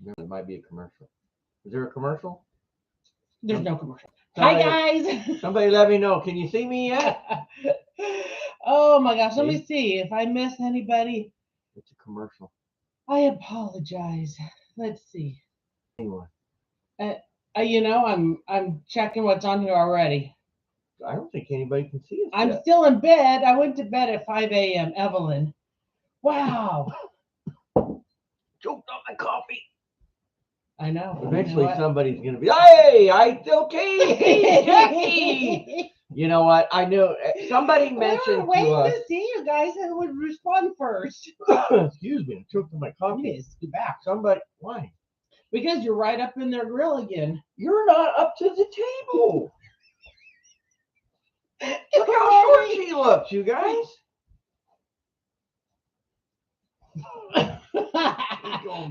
There might be a commercial. Is there a commercial? There's no commercial. Somebody, Hi, guys. Somebody let me know. Can you see me yet? Oh, my gosh. Let me see if I miss anybody. It's a commercial. I apologize. Let's see. Anyway. I'm checking what's on here already. I don't think anybody can see us I'm yet. still in bed. I went to bed at 5 a.m. Evelyn. Wow. Choked on my coffee. I know. Eventually somebody's going to be, hey, okay, hey, Jackie. You know what? I know somebody mentioned we were waiting to to see you guys who would respond first. Excuse me, I choked on my coffee. Yes, get back. Somebody, why? Because you're right up in their grill again. You're not up to the table. Look how short she looks, you guys.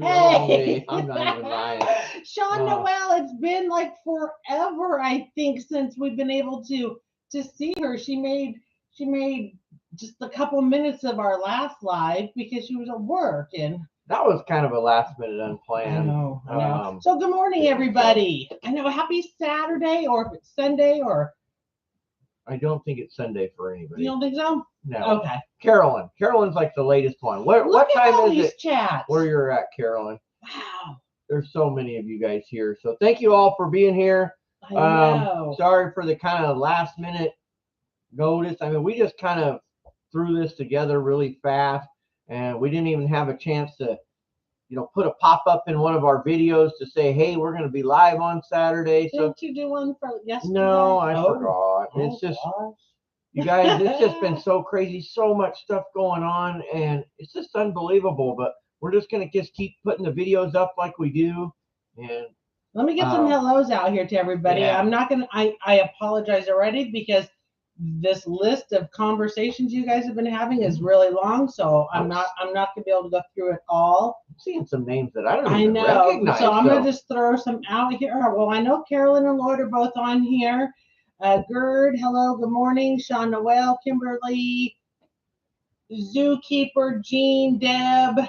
Hey, I'm not even lying. Sean Noel, it's been like forever, I think, since we've been able to see her. She made just a couple minutes of our last live because she was at work, and that was kind of a last minute unplanned. I know. So good morning, everybody. I know. Happy Saturday, or if it's Sunday, or I don't think it's Sunday for anybody. You don't think so? No. Okay. Carolyn's like the latest one. What time is it? Chats. Where you're at, Carolyn? Wow. There's so many of you guys here. So thank you all for being here. I know. Sorry for the kind of last minute notice. I mean, we just kind of threw this together really fast, and we didn't even have a chance to, put a pop-up in one of our videos to say, hey, we're going to be live on Saturday. Didn't you do one for yesterday? No, I forgot. It's just, you guys, it's just been so crazy, so much stuff going on, and it's just unbelievable. But we're just going to just keep putting the videos up like we do. And let me get some hellos out here to everybody. Yeah. I'm not going to, I apologize already because this list of conversations you guys have been having is really long, so I'm not gonna be able to go through it all. I'm seeing some names that I don't even recognize. So I'm gonna just throw some out here. Well, I know Carolyn and Lloyd are both on here. Gerd, hello, good morning. Sean Noel, Kimberly, Zookeeper, Jean, Deb,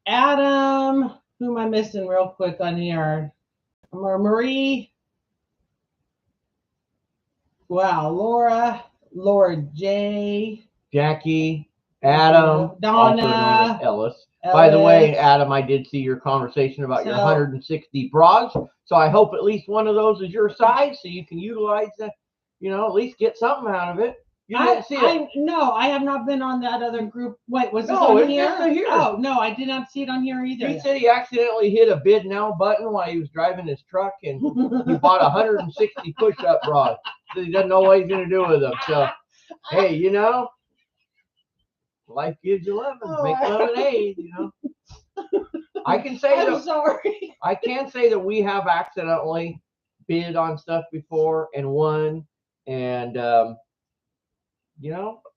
Adam. Who am I missing real quick on here? Marie. Wow, Laura J, Jackie, Adam, Donna, Ellis. By the way, Adam, I did see your conversation about your 160 bras. So I hope at least one of those is your size, so you can utilize that. At least get something out of it. You didn't see it. No, I have not been on that other group. Wait, was this on here? Here? Oh no, I did not see it on here either. He said he accidentally hit a bid now button while he was driving his truck, and he bought 160 push-up bras. So he doesn't know what he's going to do with them. So, hey, life gives you lemons. Make lemonade, I can say I can say that we have accidentally bid on stuff before and won, and I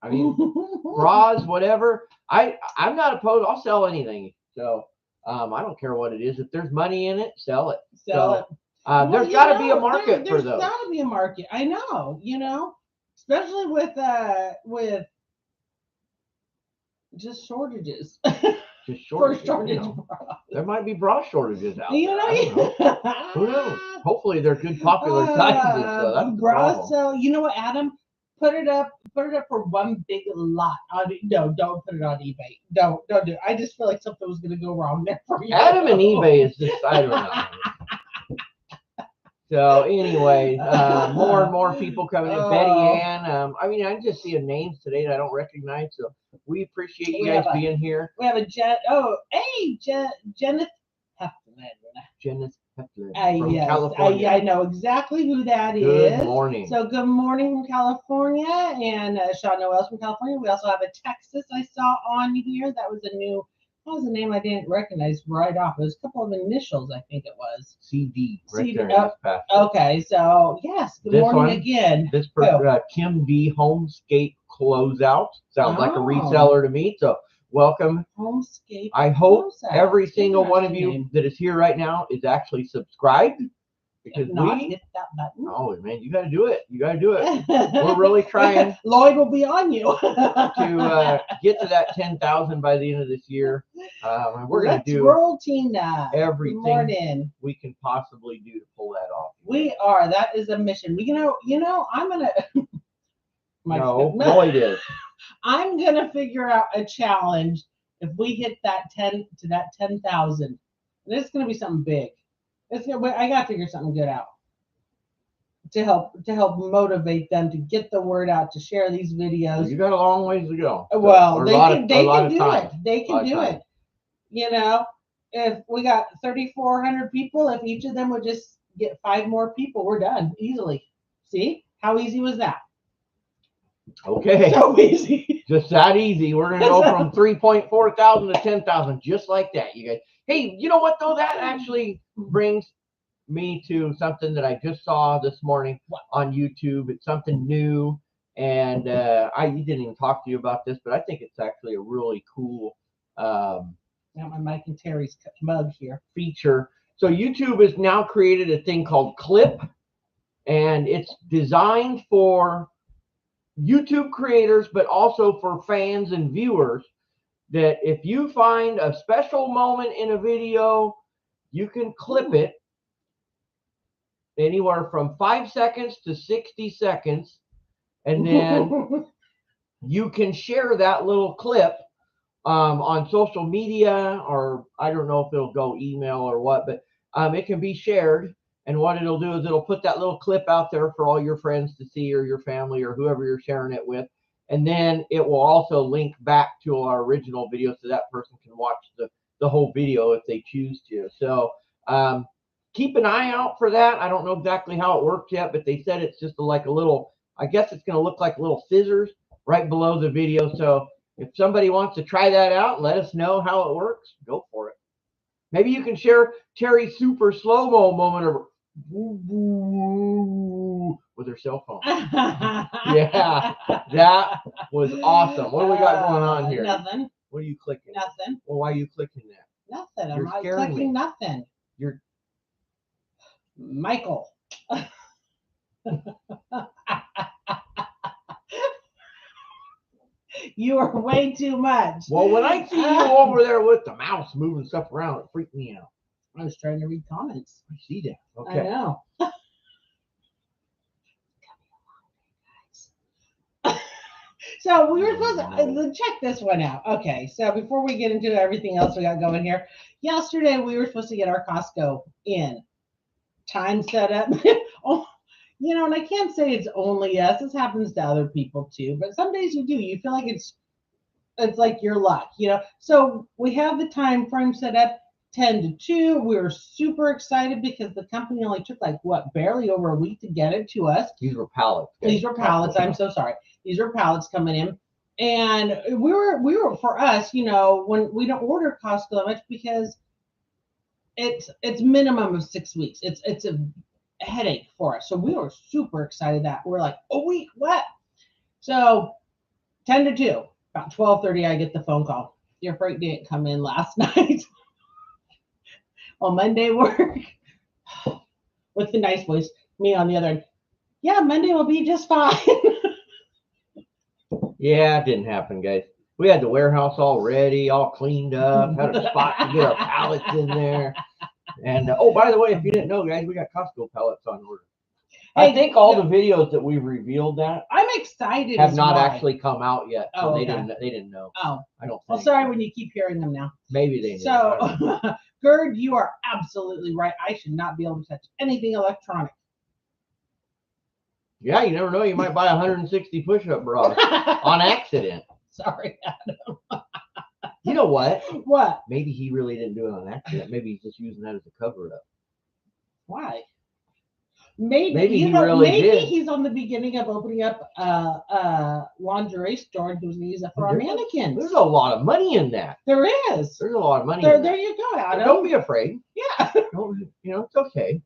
mean, bras, whatever. I'm not opposed. I'll sell anything. So I don't care what it is. If there's money in it, sell it. There's got to be a market for those. There's got to be a market. I know. Especially with just shortages. Just shortages. There might be bra shortages out there. Who knows? Hopefully they're good popular sizes. So that's bras. So you know what, Adam? Put it up for one big lot. No, don't put it on eBay. Don't do it. I just feel like something was going to go wrong there for you. Adam and eBay is just, I don't know. So anyway, more and more people coming in. Betty Ann. I mean, I'm just seeing names today that I don't recognize. So we appreciate you guys being here. We have a Jenneth Heflin. Jenneth Heflin from California. I know exactly who that is. Good morning. So good morning from California, and Sean Noel's from California. We also have a Texas I saw on here. That was a new. What was the name I didn't recognize right off? It was a couple of initials, I think it was. CD. CD. Okay, so yes, good morning again. This person, Kim V. Homescape Closeout. Sounds like a reseller to me. So welcome. Homescape. I hope every single one of you that is here right now is actually subscribed. Because hit that button. Oh man, you got to do it. We're really trying. Lloyd will be on you to get to that 10,000 by the end of this year. And we're going to do roll, Tina. everything we can possibly do to pull that off. We are. That is a mission. I'm gonna. No, it is. I'm gonna figure out a challenge if we hit that 10,000, and it's gonna be something big. I gotta figure something good out to help motivate them to get the word out, to share these videos. You got a long ways to go. Well, they can do it. They can do it. If we got 3,400 people, if each of them would just get 5 more people, we're done easily. See how easy was that? Okay. So easy. Just that easy. We're going to go from 3.4 thousand to 10,000, just like that, you guys. Hey, you know what, though? That actually brings me to something that I just saw this morning on YouTube. It's something new, and I didn't even talk to you about this, but I think it's actually a really cool got my Mike and Terry's mug here. Feature. So YouTube has now created a thing called Clip, and it's designed for YouTube creators, but also for fans and viewers, that if you find a special moment in a video, you can clip it anywhere from 5 seconds to 60 seconds, and then you can share that little clip on social media, or I don't know if it'll go email or what, but it can be shared. And what it'll do is it'll put that little clip out there for all your friends to see, or your family, or whoever you're sharing it with. And then it will also link back to our original video, so that person can watch the whole video if they choose to. So keep an eye out for that. I don't know exactly how it works yet, but they said it's just like a little, I guess it's going to look like little scissors right below the video. So if somebody wants to try that out, let us know how it works. Go for it. Maybe you can share Terry's super slow-mo moment of with her cell phone. Yeah, that was awesome. What do we got going on here? Nothing. What are you clicking? Nothing. Well, why are you clicking that? Nothing. I'm not clicking nothing. You're Michael. You are way too much. Well, when I see you over there with the mouse moving stuff around, it freaked me out. I was trying to read comments. I see that. Okay. I know. So we were supposed to check this one out. Okay, so before we get into everything else we got going here, yesterday we were supposed to get our Costco in. Time set up. Oh, and I can't say it's only us. This happens to other people too. But some days you do. You feel like it's like your luck, So we have the time frame set up 10 to 2. We were super excited because the company only took barely over a week to get it to us. These were pallets. These were pallets. I'm so sorry. These are pallets coming in. And we were for us, when we don't order Costco that much, because it's minimum of 6 weeks. It's a headache for us. So we were super excited that we're like, oh wait, what? So 10 to 2, about 12:30, I get the phone call. Your freight didn't come in last night. On Monday work with the nice voice, me on the other end. Yeah, Monday will be just fine. Yeah, it didn't happen, guys. We had the warehouse all ready, all cleaned up, had a spot to get our pallets in there. And oh, by the way, if you didn't know, guys, we got Costco pallets on order. I think all the videos that we've revealed that I'm excited have not actually come out yet, so okay. they didn't know. Oh, I don't think. Well, sorry when you keep hearing them now. Maybe they did. So, Gerd, you are absolutely right. I should not be able to touch anything electronic. Yeah, you never know. You might buy 160 push-up bras on accident. Sorry, Adam. You know what? What? Maybe he really didn't do it on accident. Maybe he's just using that as a cover-up. Why? Maybe he really did. Maybe he's on the beginning of opening up a lingerie store and he was going to use it for our mannequins. There's a lot of money in that. There is. There's a lot of money there, in that. There you go, Adam. Don't be afraid. Yeah. It's okay.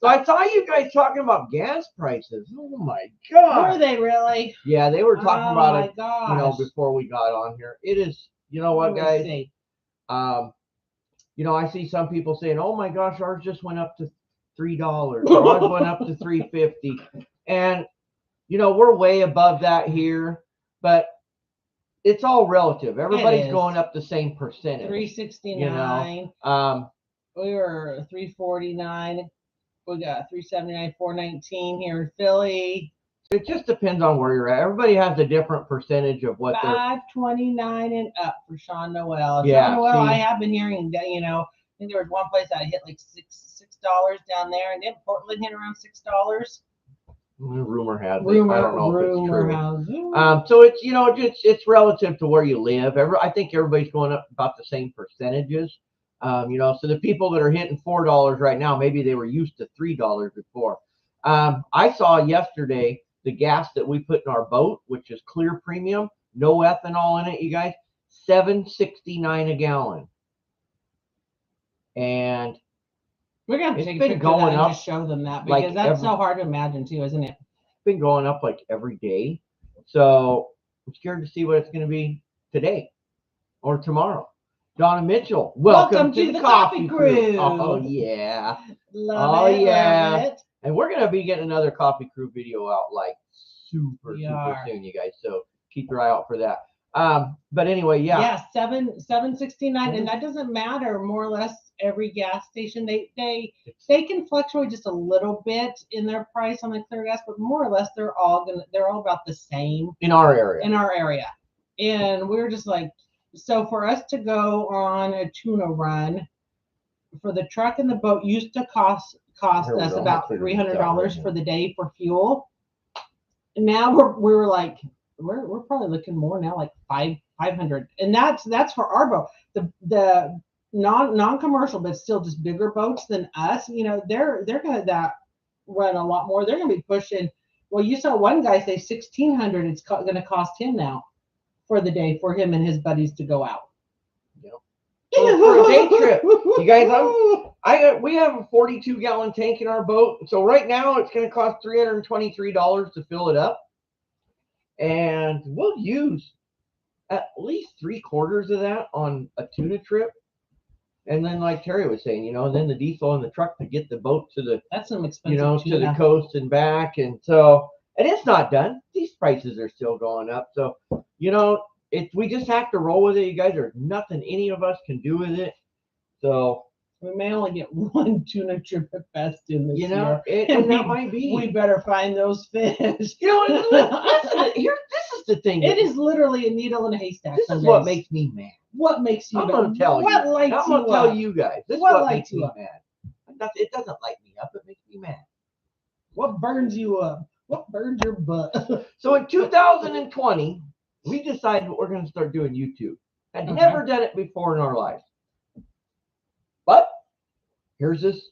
So I saw you guys talking about gas prices. Oh my God. Were they really? Yeah, they were talking about it. Gosh. Before we got on here. It is. You know what, guys? I see some people saying, "Oh my gosh, ours just went up to $3. Ours went up to $3.50," and we're way above that here. But it's all relative. Everybody's is. going up the same percentage. $369. We were $349. We got $379, $419 here in Philly. It just depends on where you're at. Everybody has a different percentage of what they're. $529 and up for Sean Noel. Yeah, Sean Noel, see? I have been hearing that, you know, I think there was one place that hit like $6 down there, and then Portland hit around $6. Rumor has it. Rumor, I don't know if it's true. has it. So it's, you know, it's relative to where you live. I think everybody's going up about the same percentages. You know, so the people that are hitting $4 right now, maybe they were used to $3 before. I saw yesterday the gas that we put in our boat, which is clear premium, no ethanol in it, you guys, $7.69 a gallon. And we're gonna have to take a been picture going of that up and just show them that, because like that's so hard to imagine too, isn't it? It's been going up like every day. So I'm scared to see what it's going to be today or tomorrow. Donna Mitchell, welcome to the coffee crew. Oh yeah. Love it. And we're going to be getting another coffee crew video out like super soon, you guys. So keep your eye out for that. But anyway, yeah, $7.69, and that doesn't matter. More or less, every gas station they can fluctuate just a little bit in their price on the clear gas, but more or less they're all about the same in our area. And we're just like, so for us to go on a tuna run, for the truck and the boat used to cost us about $300 for the day for fuel. And now we're like, we're probably looking more now, like $500, and that's for our boat. The non-commercial, but still just bigger boats than us, you know, they're gonna run a lot more. They're gonna be pushing. Well, you saw one guy say $1,600. It's gonna cost him now for the day for him and his buddies to go out. Yep. So for a day trip, you guys, we have a 42-gallon tank in our boat. So right now it's going to cost $323 to fill it up. And we'll use at least 3/4 of that on a tuna trip. And then, like Terry was saying, you know, and then the diesel in the truck to get the boat to the, that's some expensive, you know, tuna. to the coast and back. And so, and it's not done. These prices are still going up. So, you know, we just have to roll with it, you guys. There's nothing any of us can do with it. So we may only get one tuna trip at best in this year. And that might be. We better find those fish. You know, listen, this is the thing. It is literally a needle in a haystack. This is what makes me mad. What makes you mad? I'm going to tell you. I'm going to tell you guys. This is what makes me mad. It doesn't light me up. It makes me mad. What burns you up? What burns your butt? So in 2020, we decided we're going to start doing YouTube. Had never done it before in our lives. But here's this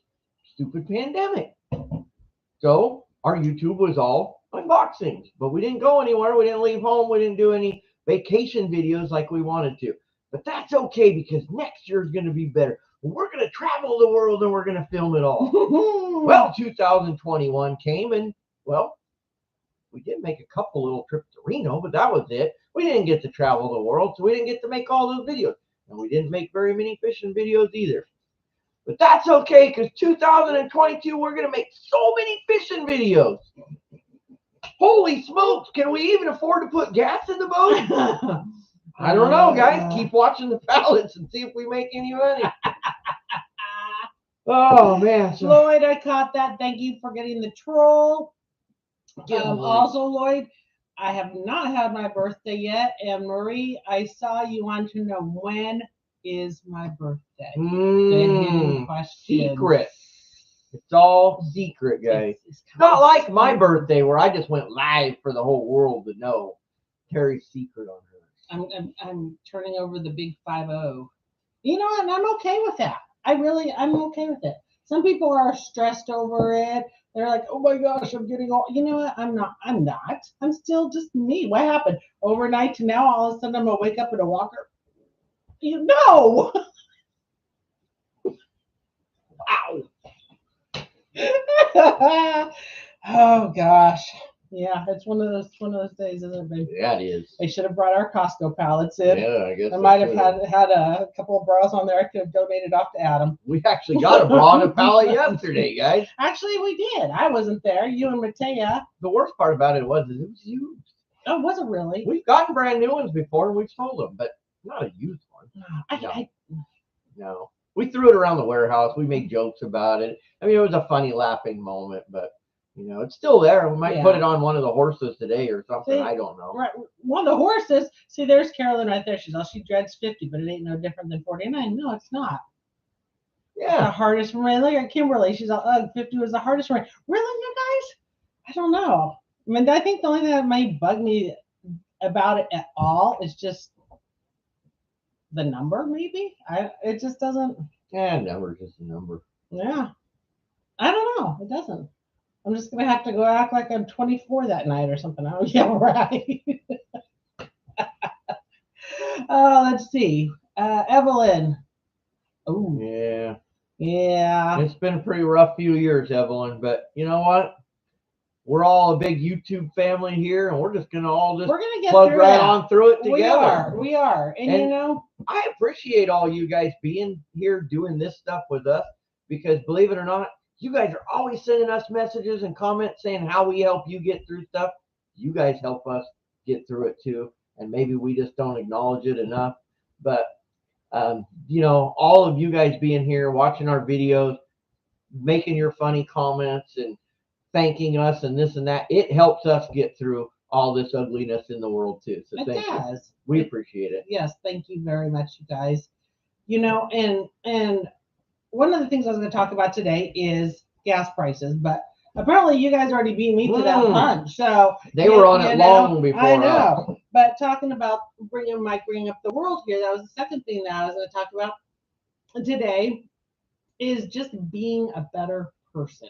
stupid pandemic. So our YouTube was all unboxings, but we didn't go anywhere. We didn't leave home. We didn't do any vacation videos like we wanted to. But that's okay, because next year is going to be better. We're going to travel the world and we're going to film it all. Well, 2021 came, and well, we did make a couple little trips to Reno, but that was it. We didn't get to travel the world, so we didn't get to make all those videos. And we didn't make very many fishing videos either. But that's okay, because 2022, we're going to make so many fishing videos. Holy smokes, can we even afford to put gas in the boat? I don't know, guys. Keep watching the pallets and see if we make any money. Oh, man. Lloyd, I caught that. Thank you for getting the troll. Also, Lloyd, I have not had my birthday yet. And Marie, I saw you want to know, when is my birthday? Secret. It's all secret, guys. It's not like my birthday where I just went live for the whole world to know. Terry's secret on her. I'm turning over the big 5-0. You know, and I'm okay with that. I'm okay with it. Some people are stressed over it. They're like, oh my gosh, I'm getting all, you know what? I'm not. I'm still just me. What happened? Overnight to now, all of a sudden I'm gonna wake up in a walker. You know. Wow. Oh gosh. Yeah, it's one of those days, isn't it, baby? Yeah, it is. They should have brought our Costco pallets in. Yeah, I guess I might have had a couple of bras on there. I could have donated off to Adam. We actually got a bra on a pallet yesterday, guys. Actually, we did. I wasn't there. You and Matea. The worst part about it was it was used. Oh, was it really? We've gotten brand new ones before, and we've sold them, but not a used one. No. We threw it around the warehouse. We made jokes about it. I mean, it was a funny, laughing moment, but it's still there. We might put it on one of the horses today or something. I don't know. Right, one of the horses. See, there's Carolyn right there. She dreads 50, but it ain't no different than 49. No, it's not. Yeah, it's the hardest for me. Look at Kimberly. She's all, 50 was the hardest for me. Really, you guys? I don't know. I mean, I think the only thing that might bug me about it at all is just the number, maybe. It just doesn't. Yeah, number's just a number. Yeah, I don't know. It doesn't. I'm just gonna have to go act like I'm 24 that night or something. Oh yeah, right. Let's see. Evelyn. Oh yeah. Yeah. It's been a pretty rough few years, Evelyn. But you know what? We're all a big YouTube family here, and we're just gonna get plug right on through it together. We are. And I appreciate all you guys being here doing this stuff with us, because believe it or not, you guys are always sending us messages and comments saying how we help you get through stuff. You guys help us get through it too, and maybe we just don't acknowledge it enough. But all of you guys being here, watching our videos, making your funny comments and thanking us and this and that, it helps us get through all this ugliness in the world too. So thank you. We appreciate it. Yes, thank you very much, you guys. And one of the things I was going to talk about today is gas prices, but apparently you guys already beat me to that punch. So they were on it long before. I know. But talking about bringing up the world here, that was the second thing that I was going to talk about today, is just being a better person.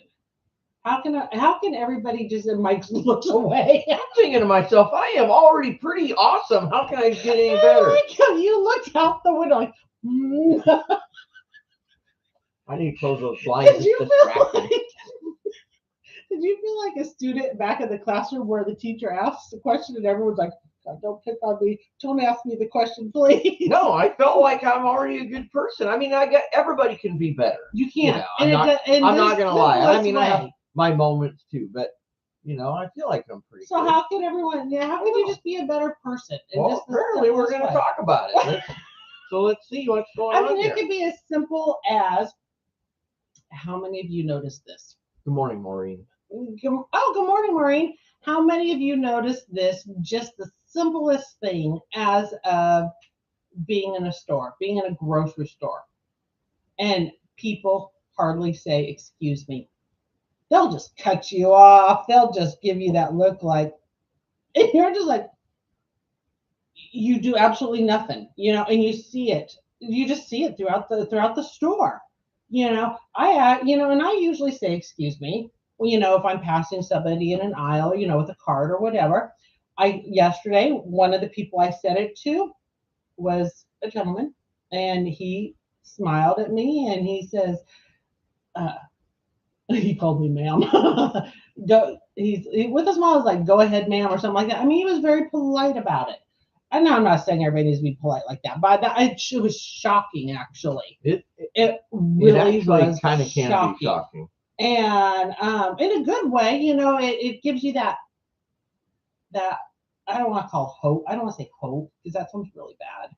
How can everybody just, and Mike looks away? I'm thinking to myself, I am already pretty awesome. How can I get any better? I like how you looked out the window like, I need to close those blinds. Did you feel like a student back in the classroom where the teacher asks the question and everyone's like, don't pick on me. Tony, ask me the question, please. No, I felt like I'm already a good person. I mean, everybody can be better. You can. I'm not going to lie. I mean, I have my moments too, but I feel like I'm pretty good. How can you just be a better person? Well, apparently we're going to talk about it. Let's see what's going on. I mean, it could be as simple as, how many of you noticed this? Good morning, Maureen. Good morning, Maureen. How many of you noticed this? Just the simplest thing as being in a store, being in a grocery store, and people hardly say, excuse me. They'll just cut you off. They'll just give you that look like, and you're just like, you do absolutely nothing, and you see it. You just see it throughout the store. And I usually say, excuse me, if I'm passing somebody in an aisle, with a cart or whatever. Yesterday, one of the people I said it to was a gentleman, and he smiled at me and he says, he called me ma'am. He's with a smile, like, go ahead, ma'am, or something like that. I mean, he was very polite about it. I know I'm not saying everybody needs to be polite like that, but it was shocking, actually. It really was kind of can be shocking. And in a good way, it gives you that I don't want to call hope. I don't want to say hope because that sounds really bad,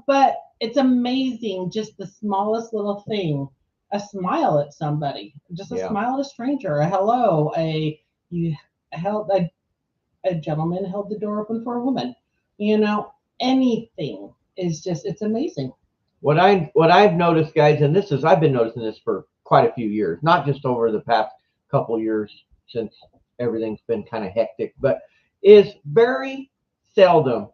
but it's amazing, just the smallest little thing, a smile at somebody, just a smile at a stranger, a hello, a gentleman held the door open for a woman, anything is just, it's amazing. What I've noticed, guys, and I've been noticing this for quite a few years, not just over the past couple of years since everything's been kind of hectic, but is very seldom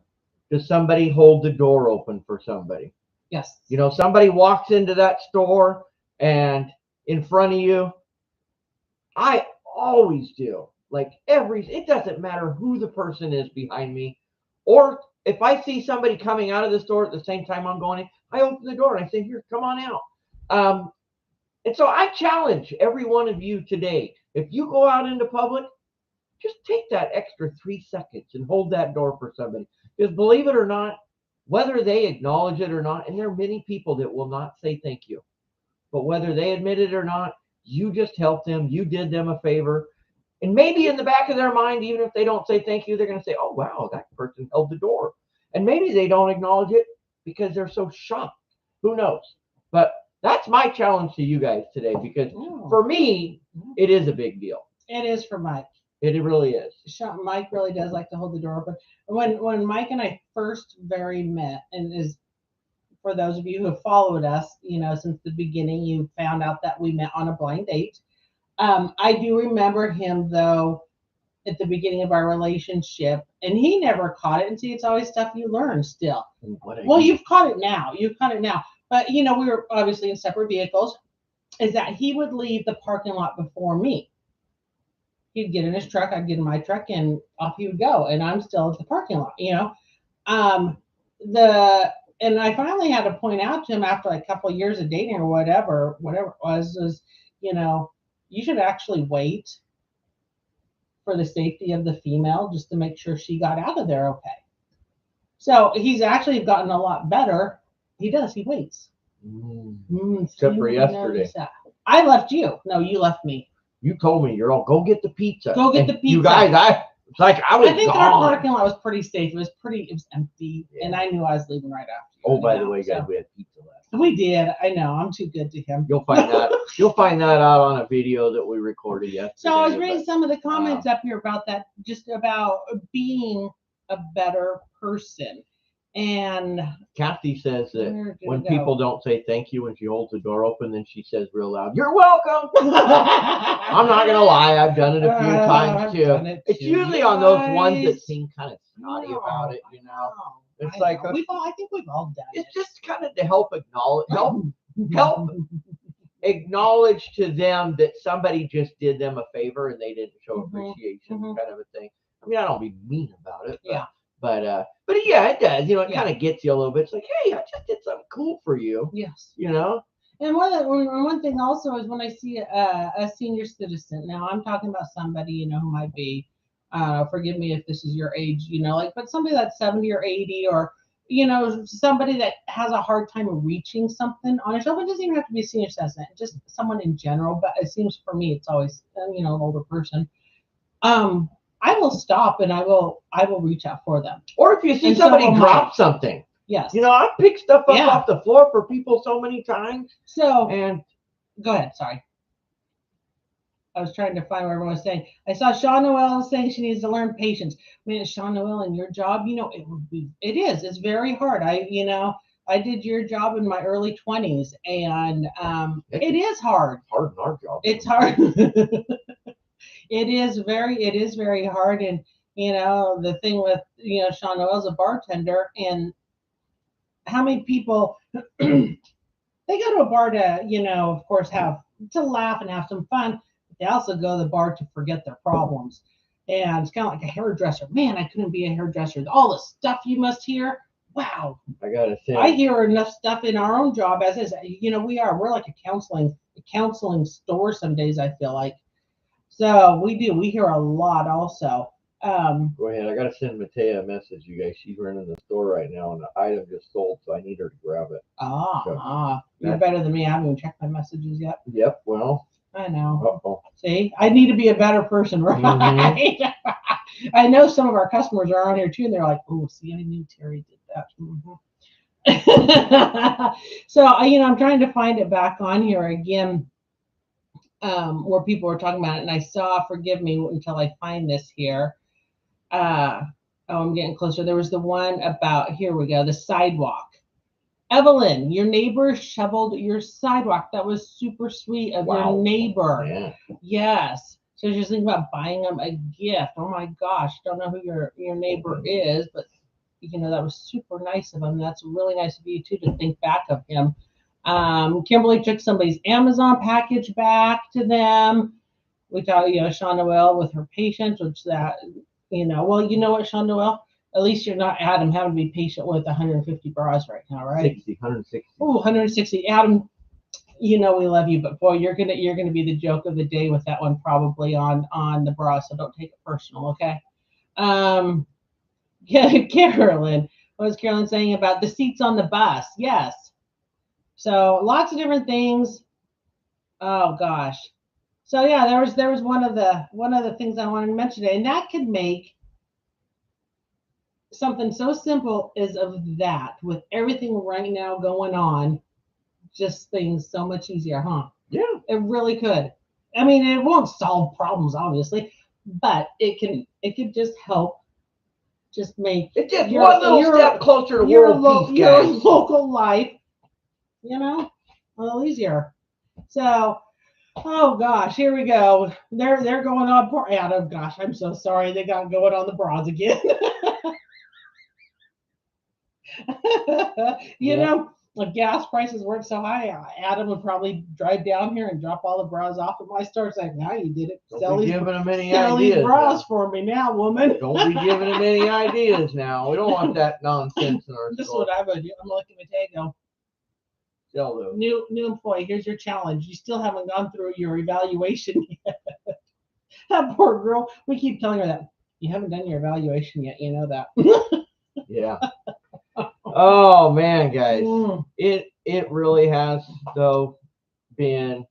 does somebody hold the door open for somebody. Yes. Somebody walks into that store and in front of you, I always do. Like it doesn't matter who the person is behind me, or if I see somebody coming out of the store at the same time I'm going in, I open the door and I say, here, come on out. And so I challenge every one of you today, if you go out into public, just take that extra 3 seconds and hold that door for somebody. Because believe it or not, whether they acknowledge it or not, and there are many people that will not say thank you, but whether they admit it or not, you just helped them, you did them a favor. And maybe in the back of their mind, even if they don't say thank you, they're going to say, oh, wow, that person held the door. And maybe they don't acknowledge it because they're so shocked. Who knows? But that's my challenge to you guys today, because for me, it is a big deal. It is for Mike. It really is. Mike really does like to hold the door open. When Mike and I first met, and is for those of you who have followed us, since the beginning, you found out that we met on a blind date. I do remember him though at the beginning of our relationship, and he never caught it. And see, it's always stuff you learn still. Well, you've caught it now. But we were obviously in separate vehicles. Is that he would leave the parking lot before me. He'd get in his truck, I'd get in my truck, and off he would go. And I'm still at the parking lot, And I finally had to point out to him after like a couple of years of dating or whatever it was, you should actually wait for the safety of the female just to make sure she got out of there okay. So he's actually gotten a lot better. He waits. Except for yesterday. I left you. No, you left me. You told me, you're all, go get the pizza. Go get the pizza. You guys, it's like I was think gone. Our parking lot was pretty safe. It was empty, and I knew I was leaving right after. Oh, by the way, guys, we had pizza last night. We did. I know. I'm too good to him. You'll find that. You'll find that out on a video that we recorded yesterday. So I was reading some of the comments up here about that, just about being a better person. And Kathy says that when people don't say thank you when she holds the door open, then she says real loud, "You're welcome." I'm not gonna lie, I've done it a few times too. It's usually on those ones that seem kind of snotty about it, It's like I think we've all done it. It's just kind of to help acknowledge to them that somebody just did them a favor and they didn't show appreciation, kind of a thing. I mean, I don't be mean about it. But yeah, it does. It kind of gets you a little bit. It's like, hey, I just did something cool for you. Yes. And one thing also is when I see a senior citizen. Now I'm talking about somebody who might be, forgive me if this is your age, but somebody that's 70 or 80, or somebody that has a hard time reaching something on a shelf. It doesn't even have to be a senior citizen, just someone in general. But it seems for me, it's always an older person. I will stop and I will reach out for them. Or if you see somebody drop something. Yes. I've picked stuff up off the floor for people so many times. And go ahead. Sorry. I was trying to find where everyone was saying. I saw Sean Noel saying she needs to learn patience. I mean, Sean Noel, in your job, it is. It's very hard. I did your job in my early 20s, and it is hard. Hard in our job. It's hard. It is very hard. And, the thing with, Sean Noel's a bartender, and how many people, they go to a bar to, of course, to laugh and have some fun. But they also go to the bar to forget their problems. And it's kind of like a hairdresser. Man, I couldn't be a hairdresser. All the stuff you must hear. Wow. I gotta say, I hear enough stuff in our own job as is. We're like a counseling store some days, I feel like. So we hear a lot also. Go ahead. I got to send Matea a message, you guys. She's running the store right now, and the item just sold, so I need her to grab it. You're better than me. I haven't even checked my messages yet. Yep, well. I know. Uh-oh. See, I need to be a better person, right? Mm-hmm. I know some of our customers are on here, too, and they're like, oh, see, I knew Terry did that. Mm-hmm. So, I'm trying to find it back on here again. Where people were talking about it, and I saw, forgive me until I find this here. I'm getting closer. There was the one about, here we go, the sidewalk. Evelyn, your neighbor shoveled your sidewalk. That was super sweet of your neighbor. Yeah. Yes. So just think about buying them a gift. Oh my gosh, don't know who your neighbor is, but that was super nice of him. That's really nice of you too to think back of him. Kimberly took somebody's Amazon package back to them. We thought, Sean Noel with her patience, which that, well, you know what, Sean Noel? At least you're not Adam having to be patient with 150 bras right now, right? 160. Oh, 160. Adam, we love you, but boy, you're gonna be the joke of the day with that one probably on the bra, so don't take it personal, okay? Carolyn. What was Carolyn saying about the seats on the bus? Yes. So lots of different things. Oh gosh. So yeah, there was one of the things I wanted to mention today, and that could make something so simple as of that, with everything right now going on, just things so much easier, huh? Yeah. It really could. I mean, it won't solve problems, obviously, but it could just help, just make It's just one little step closer to world peace, your guys. local life, a little easier. So, oh gosh, here we go. They're going on poor Adam. Gosh, I'm so sorry. They got going on the bras again. If gas prices weren't so high, Adam would probably drive down here and drop all the bras off at my store. It's like, now you did it. Don't be giving them any Sell these ideas. bras Now. for me now, woman. Don't be giving them any ideas now. We don't want that nonsense in our This is store. what I would do. I'm looking at Tego. Sell those. New employee. Here's your challenge. You still haven't gone through your evaluation yet. That poor girl. We keep telling her that you haven't done your evaluation yet. You know that. Yeah. Oh man, guys, Mm. it really has though been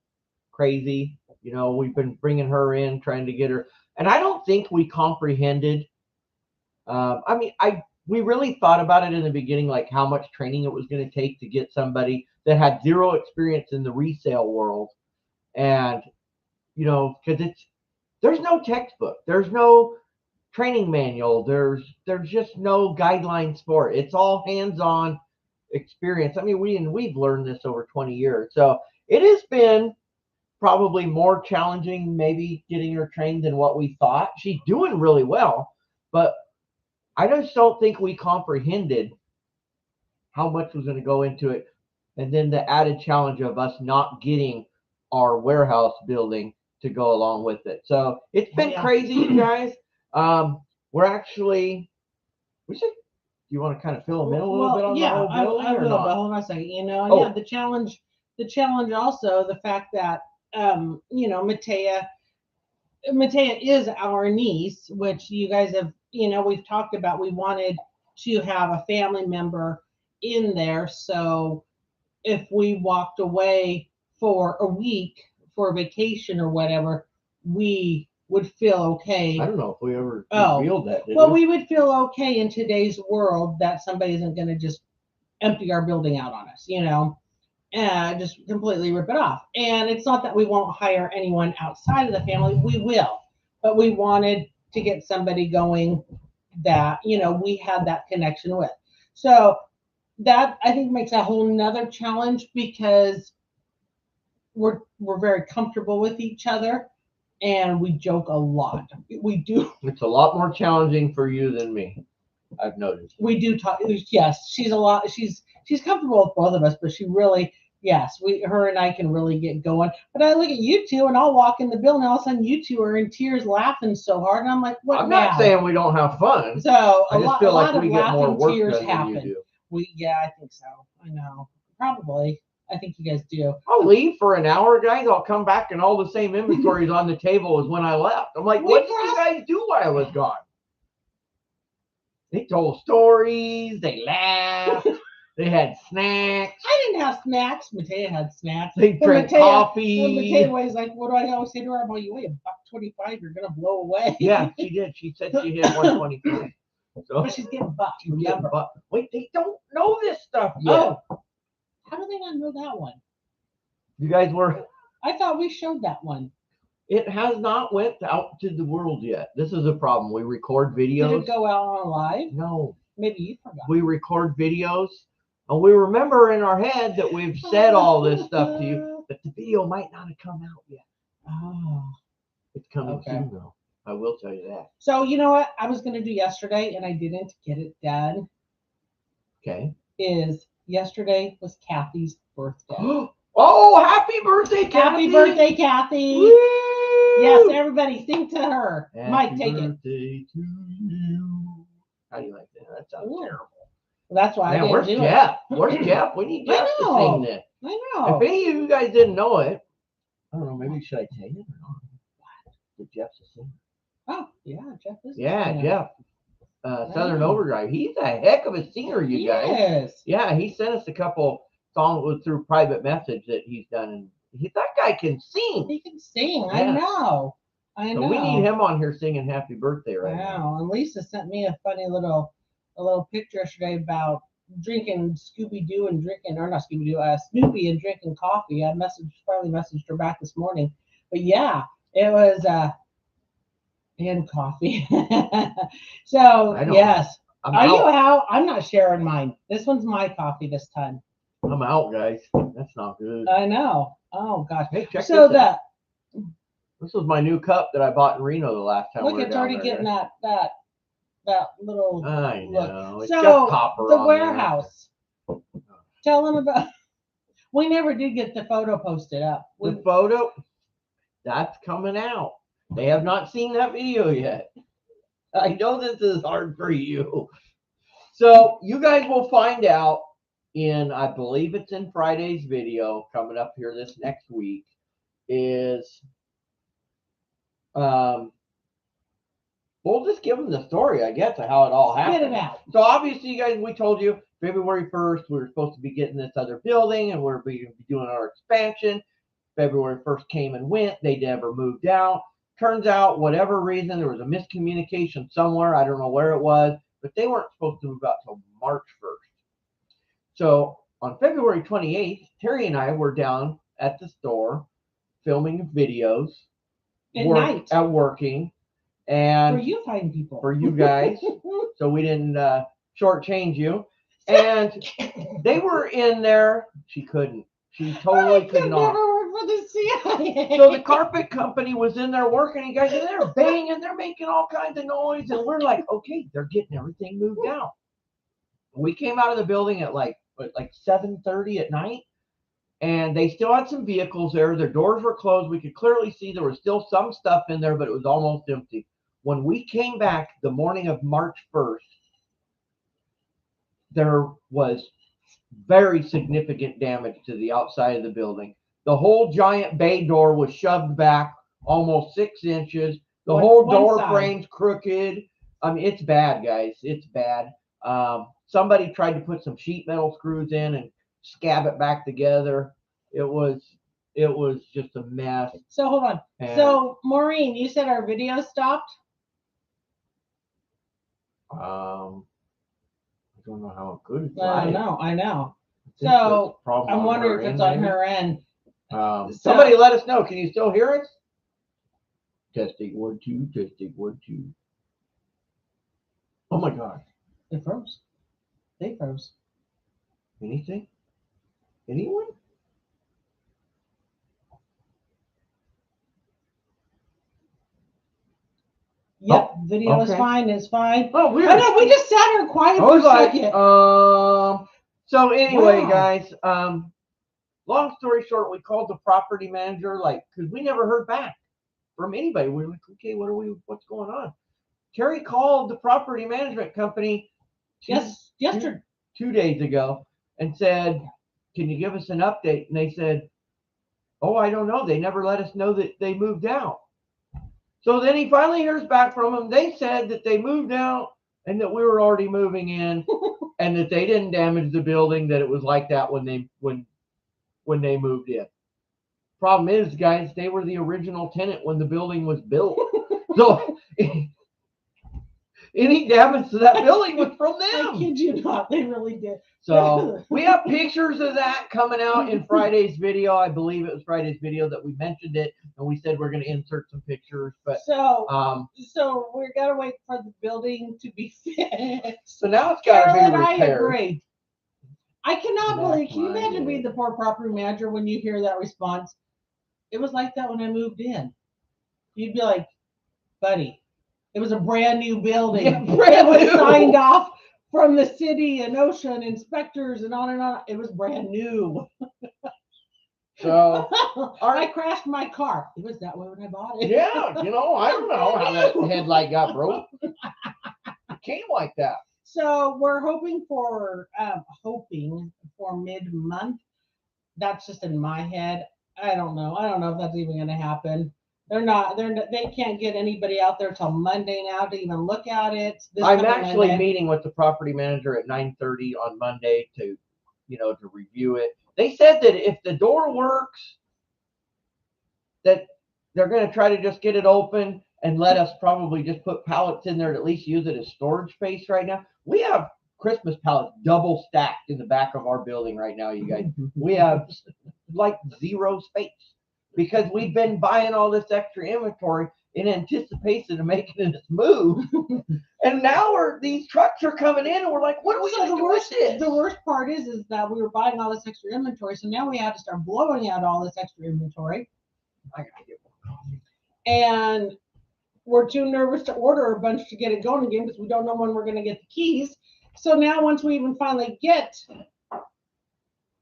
crazy. We've been bringing her in, trying to get her, and I don't think we comprehended. We really thought about it in the beginning, like how much training it was going to take to get somebody that had zero experience in the resale world, and because there's no textbook, there's no training manual, there's just no guidelines for it. It's all hands-on experience. I mean, we've learned this over 20 years, so it has been probably more challenging maybe getting her trained than what we thought. She's doing really well, but I just don't think we comprehended how much was going to go into it, and then the added challenge of us not getting our warehouse building to go along with it. So it's been crazy, you guys. We're actually, you want to kind of fill them in a little bit on the whole building? I will, not? but hold on a second. The challenge also, the fact that, Matea is our niece, which you guys have, we've talked about. We wanted to have a family member in there. So if we walked away for a week for a vacation or whatever, we would feel okay. I don't know if we ever revealed that. We would feel okay in today's world that somebody isn't going to just empty our building out on us, and just completely rip it off. And it's not that we won't hire anyone outside of the family. We will. But we wanted to get somebody going that, we had that connection with. So that, I think, makes a whole nother challenge, because we're very comfortable with each other and we joke a lot. We do. It's a lot more challenging for you than me, I've noticed. We do talk. Yes, she's comfortable with both of us, but she really, yes, her and I can really get going. But I look at you two, and I'll walk in the building, and all of a sudden you two are in tears, laughing so hard, and I'm like, what? I'm not saying we don't have fun. So I just feel like we get more work done than you do. I think so. I know, probably. I think you guys do. I'll leave for an hour, guys. I'll come back, and all the same inventory is on the table as when I left. I'm like, what did you guys do while I was gone? They told stories. They laughed. They had snacks. I didn't have snacks. Matea had snacks. They drank coffee. Matea was like, what do I always say to her? Well, you weigh $1.25. You're going to blow away. Yeah, she did. She said she hit 125. So, but she's getting bucked. Remember? Wait, they don't know this stuff yet. Oh. How do they not know that one? You guys were. I thought we showed that one. It has not went out to the world yet. This is a problem. We record videos. Did it go out on live? No. Maybe you forgot. We record videos, and we remember in our head that we've said all this stuff to you, but the video might not have come out yet. Oh. It's coming soon, though. I will tell you that. So, you know what I was going to do yesterday, and I didn't get it done? Okay. Yesterday was Kathy's birthday. Oh, happy birthday, Kathy! Happy birthday, Kathy! Woo! Yes, everybody sing to her. Happy Mike, take it. Birthday to you. How do you like that? That sounds terrible. Well, that's why I didn't where's do Jeff? Where's Jeff? We need Jeff to sing this. I know. If any of you guys didn't know it, I don't know, maybe should I tell you or not? That Jeff's a singer. Oh, yeah, Jeff is. Yeah, Jeff. Southern Overdrive. He's a heck of a singer, you guys. Yes. Yeah, he sent us a couple songs through private message that he's done, and that guy can sing. He can sing. Yeah. I know. I know. So we need him on here singing "Happy Birthday" right now. And Lisa sent me a funny little picture yesterday about drinking Scooby-Doo and drinking, or not Scooby-Doo, Snoopy and drinking coffee. I finally messaged her back this morning. But yeah, it was and coffee. So yes. Are you out? I'm not sharing mine. This one's my coffee this time. I'm out, guys. That's not good. I know. Oh gosh. Hey, check so this out. This was my new cup that I bought in Reno the last time. Look, it's already getting that little. I know. Look. It's so got copper the on warehouse. There. Tell them about. We never did get the photo posted up. The photo, that's coming out. They have not seen that video yet. I know this is hard for you. So you guys will find out in, I believe it's in Friday's video coming up here this next week, is we'll just give them the story, I guess, of how it all happened. Get it out. So obviously, you guys, we told you February 1st, we were supposed to be getting this other building and we're going to be doing our expansion. February 1st came and went. They never moved out. Turns out, whatever reason, there was a miscommunication somewhere. I don't know where it was, but they weren't supposed to move out till March 1st. So on February 28th, Terry and I were down at the store filming videos at working. And for you fine people. For you guys. So we didn't shortchange you. And they were in there. She couldn't. She totally could not. Never work for the CIA. So the carpet company was in there working. You guys are there banging. They're making all kinds of noise. And we're like, okay, they're getting everything moved out. We came out of the building at like 7:30 at night. And they still had some vehicles there. Their doors were closed. We could clearly see there was still some stuff in there, but it was almost empty. When we came back the morning of March 1st, there was very significant damage to the outside of the building. The whole giant bay door was shoved back almost 6 inches. The whole door frame's crooked. I mean, it's bad, guys. It's bad. Somebody tried to put some sheet metal screws in and scab it back together. It was just a mess. So hold on. So Maureen, you said our video stopped? I don't know how it could. I know. So I'm wondering if it's on her end. Somebody let us know. Can you still hear us? Testing 1 2. Testing 1 2. Oh my God! It froze. They froze. Anything? Anyone? Yep, video is fine. It's fine. Oh, weird. I know, we just sat here quiet for a second. So anyway, guys, long story short, we called the property manager, because we never heard back from anybody. We were like, okay, what's going on? Terry called the property management company yesterday, 2 days ago, and said, can you give us an update? And they said, oh, I don't know. They never let us know that they moved out. So then he finally hears back from them. They said that they moved out and that we were already moving in and that they didn't damage the building, that it was like that when they moved in. Problem is, guys, they were the original tenant when the building was built. So any damage to that building was from them. I kid you not, they really did. So we have pictures of that coming out in Friday's video. I believe it was Friday's video that we mentioned it, and we said we're going to insert some pictures. But so we're gonna wait for the building to be fixed. So now it's got to be repaired. I agree. I cannot believe. Can you imagine being the poor property manager when you hear that response? It was like that when I moved in. You'd be like, buddy, it was a brand new building. Yeah, it was signed off from the city and ocean inspectors and on and on. It was brand new. So I crashed my car. It was that way when I bought it. Yeah, I don't know how that headlight got broke. It came like that. So we're hoping for mid-month. That's just in my head. I don't know if that's even going to happen. They can't get anybody out there till Monday now to even look at it. I'm actually meeting with the property manager at 9:30 on Monday to review it. They said that if the door works that they're going to try to just get it open and let us probably just put pallets in there to at least use it as storage space right now. We have Christmas pallets double stacked in the back of our building right now, you guys. We have like zero space because we've been buying all this extra inventory in anticipation of making this move. And now these trucks are coming in and we're like, what are we going to do with this? The worst part is that we were buying all this extra inventory. So now we have to start blowing out all this extra inventory. I got to get more coffee. And we're too nervous to order a bunch to get it going again because we don't know when we're going to get the keys. So now once we even finally get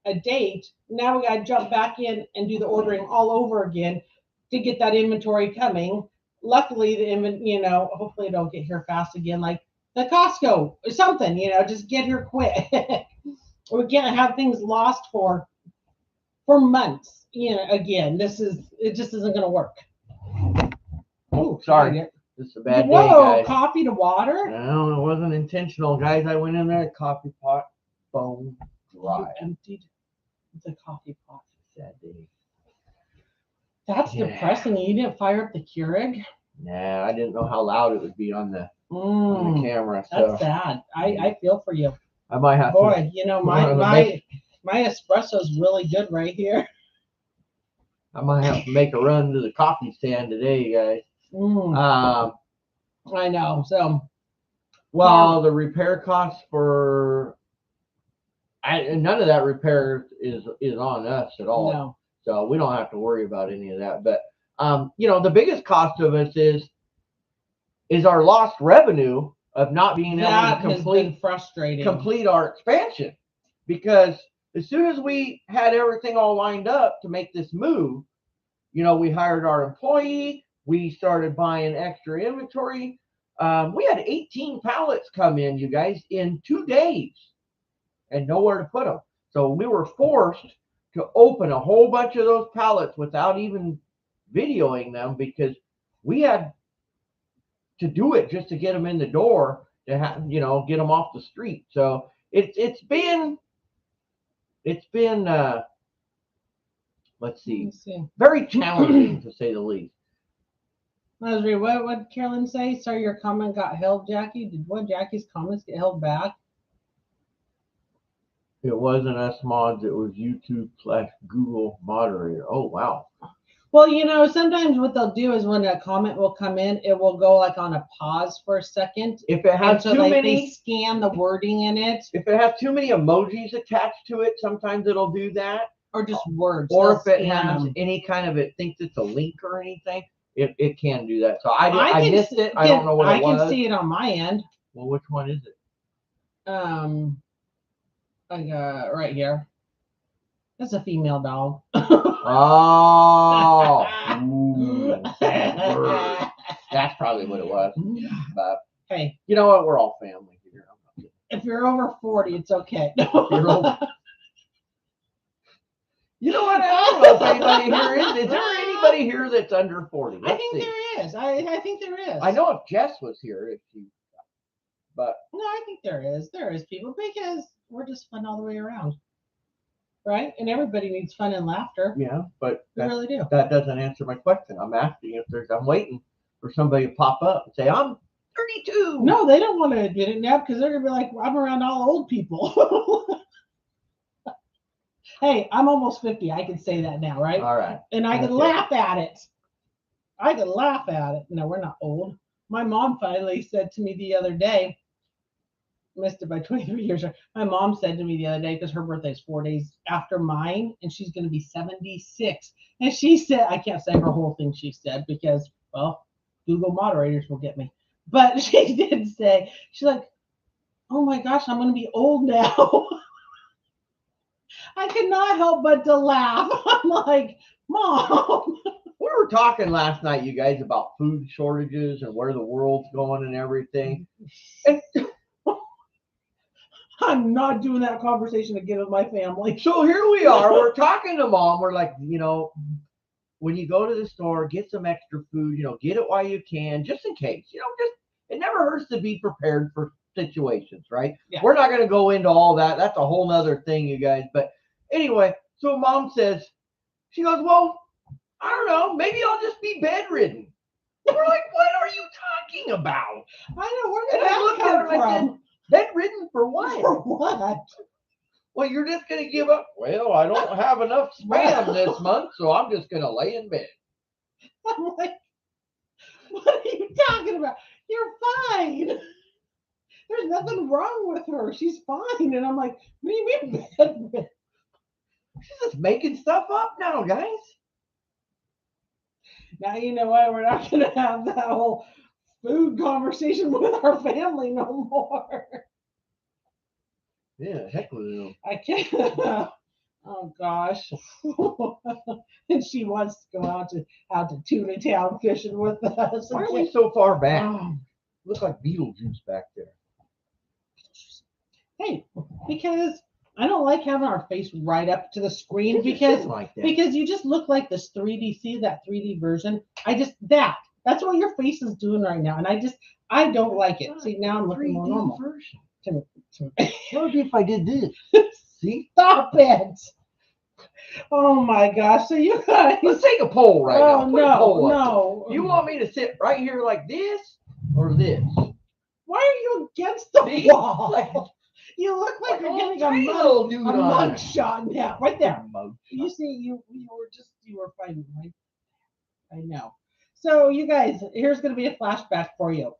a date, now we got to jump back in and do the ordering all over again to get that inventory coming. Luckily, hopefully it don't get here fast again, like the Costco or something, just get here quick. We can't have things lost for months, again. It just isn't going to work. Oh, sorry. This is a bad day, Whoa, guys. coffee to water? No, it wasn't intentional, guys. I went in there, coffee pot, bone dry. You emptied the coffee pot. Sad day. That's depressing. You didn't fire up the Keurig? Nah, I didn't know how loud it would be on the camera. So that's sad. I feel for you. I might have to. My espresso's really good right here. I might have to make a run to the coffee stand today, you guys. I know. So, the repair costs for none of that repair is on us at all. No. So we don't have to worry about any of that. But the biggest cost of us is our lost revenue of not being able to complete our expansion. Because as soon as we had everything all lined up to make this move, we hired our employee, we started buying extra inventory. We had 18 pallets come in, you guys, in 2 days and nowhere to put them. So we were forced to open a whole bunch of those pallets without even videoing them because we had to do it just to get them in the door to have, get them off the street. So it's been let's see, very challenging to say the least. What did Carolyn say? Sorry, your comment got held, Jackie. Did Jackie's comments get held back? It wasn't us mods. It was YouTube/Google moderator. Oh, wow. Well, sometimes what they'll do is when a comment will come in, it will go like on a pause for a second. If it has too many, they scan the wording in it. If it has too many emojis attached to it, sometimes it'll do that. Or just words. Or if it has any kind of, it thinks it's a link or anything, it can do that. So I missed it. I don't know what it was. I can see it on my end. Well, which one is it? Right here. That's a female dog. Oh. That's probably what it was. But hey, you know what? We're all family here. If you're over 40, it's okay. You know what? I don't know if anybody here is. Is there anybody here that's under 40? I think there is. I think there is. I know if Jess was here, but no, I think there is. There is people because we're just fun all the way around, right? And everybody needs fun and laughter. Yeah, but we really do. That doesn't answer my question. I'm asking if I'm waiting for somebody to pop up and say I'm 32. No, they don't want to admit it now because they're gonna be like, I'm around all old people. Hey, I'm almost 50. I can say that now, right? All right. And I can laugh at it. No, we're not old. My mom finally said to me the other day, missed it by 23 years. My mom said to me the other day, because her birthday is 4 days after mine, and she's going to be 76. And she said, I can't say her whole thing she said because, well, Google moderators will get me. But she did say, she's like, oh my gosh, I'm going to be old now. I could not help but to laugh. I'm like, Mom. We were talking last night, you guys, about food shortages and where the world's going and everything. And I'm not doing that conversation again with my family. So here we are. We're talking to Mom. We're like, when you go to the store, get some extra food, get it while you can, just in case. It never hurts to be prepared for situations, right? Yeah. We're not going to go into all that. That's a whole nother thing, you guys. But anyway, so Mom says, she goes, well, I don't know. Maybe I'll just be bedridden. We're like, what are you talking about? I know, where And did I looked that at her come and I said, from? bedridden for what? For what? Well, you're just going to give up. Well, I don't have enough spam this month, so I'm just going to lay in bed. I'm like, what are you talking about? You're fine. There's nothing wrong with her. She's fine. And I'm like, what do you mean bedridden? She's just making stuff up now, guys. Now you know why we're not going to have that whole food conversation with our family no more. Yeah, heck with them. I can't. Oh gosh. And she wants to go out to Tuna Town fishing with us. Why are we so far back? Oh, Look like Beetlejuice back there. hey, because I don't like having our face right up to the screen You're just because sitting like that. because you just look like this 3D. See that 3D version? That's what your face is doing right now, and I don't like it. See, now I'm looking more 3D normal. version. To- What would be if I did this? See? Stop it! Oh my gosh! So you guys, Let's take a poll right oh now. Put a poll up no! there. You want me to sit right here like this or this? Why are you against the See? wall? Like- You look like you're little getting tiny a little dude on mug it. shot now, right there. Mug You shot. see, you were fighting, right? I know. So you guys, here's going to be a flashback for you.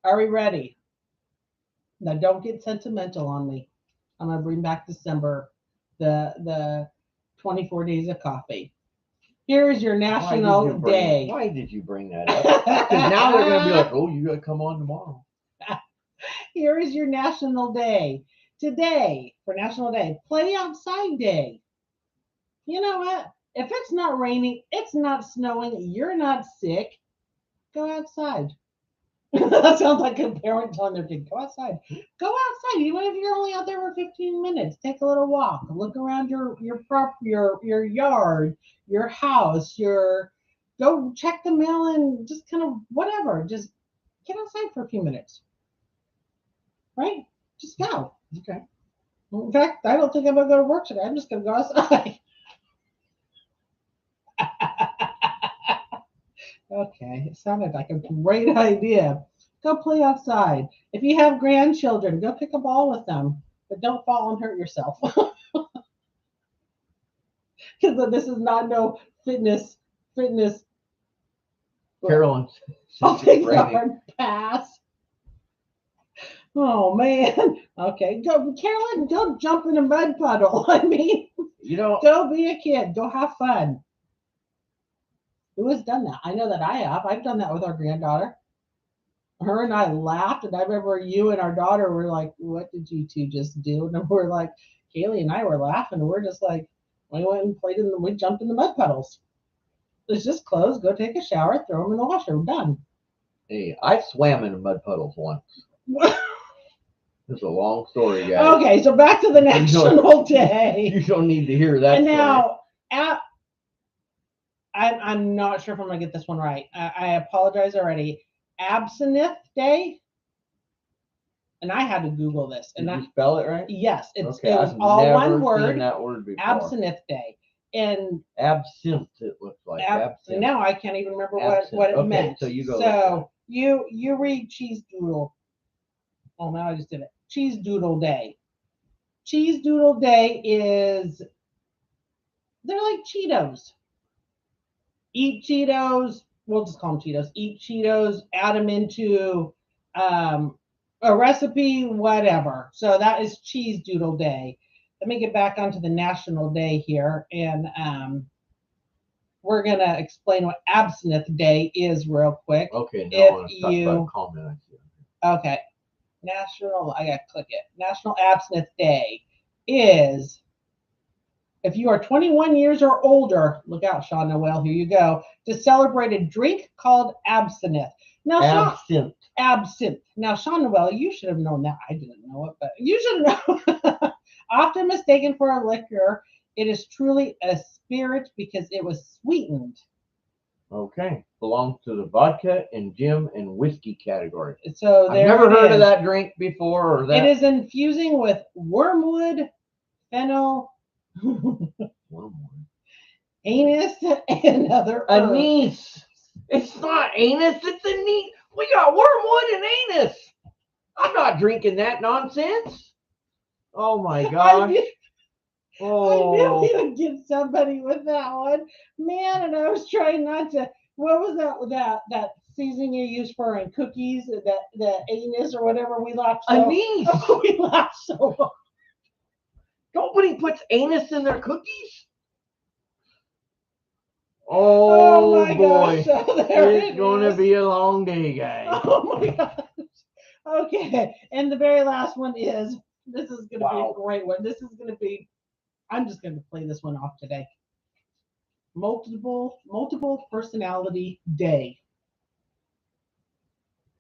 Are we ready? Now, don't get sentimental on me. I'm going to bring back December, the 24 days of coffee. Here is your national day. Why did you bring that up? Because now they're going to be like, oh, you got to come on tomorrow. Here is your national day. Today, for National Day, play outside day. You know what? If it's not raining, it's not snowing, you're not sick, go outside. That sounds like a parent telling their kid, go outside. Go outside, even if you're only out there for 15 minutes. Take a little walk. Look around your yard, your house, go check the mail and just kind of whatever. Just get outside for a few minutes. Right? Just go. Okay. In fact, I don't think I'm gonna go to work today. I'm just gonna go outside. Okay, it sounded like a great idea. Go play outside. If you have grandchildren, go pick a ball with them, but don't fall and hurt yourself. Because this is not no fitness. Carolyn. I'll take the pass. Oh man. Okay, go, Carolyn. Go jump in a mud puddle. I mean, go be a kid. Go have fun. Who has done that? I know that I have. I've done that with our granddaughter. Her and I laughed, and I remember you and our daughter were like, "What did you two just do?" And we're like, Kaylee and I were laughing, and we're just like, we went and we jumped in the mud puddles. It's just clothes. Go take a shower, throw them in the washer. We're done. Hey, I swam in mud puddles once. It's a long story, guys. Okay, so back to the National Day. You don't need to hear that. And now, I'm not sure if I'm gonna get this one right. I apologize already. Absinthe Day, and I had to Google this. Did you spell it right? Yes, it was I've all never one seen word. that word before. Absinthe Day, and absinthe. It looks like absinthe. Now I can't even remember Absinthe. what it meant. So you go. So you read Cheese Doodle. Oh, now I just did it. Cheese Doodle Day. Cheese Doodle Day is, they're like Cheetos. Eat Cheetos. We'll just call them Cheetos. Eat Cheetos. Add them into a recipe, whatever. So that is Cheese Doodle Day. Let me get back onto the National Day here, and we're gonna explain what Absinthe Day is real quick. Okay. Now I want to talk about comment. Okay. I gotta click it. National Absinthe Day is, if you are 21 years or older, look out, Sean Noel, here you go, to celebrate a drink called absinthe. Now, absinthe. Now, Sean Noel, you should have known that. I didn't know it, but you should know. Often mistaken for a liquor, it is truly a spirit because it was sweetened. Okay. Belongs to the vodka and gin and whiskey category. So I've never heard of that drink before. Or that. It is infusing with wormwood, fennel, anus and other Anise. It's not anus. It's anise. We got wormwood and anus. I'm not drinking that nonsense. Oh my gosh. I knew Oh. he would get somebody with that one, man. And I was trying not to. What was that seasoning you use for in cookies? That the anus or whatever. We laughed so. Anise. We laughed so hard. Nobody puts anus in their cookies. Oh Oh my boy. gosh! So there It's it gonna is. be a long day, guys. Oh my gosh. Okay, and the very last one is. This is gonna be a great one. This is gonna be. I'm just gonna play this one off today. Multiple personality day.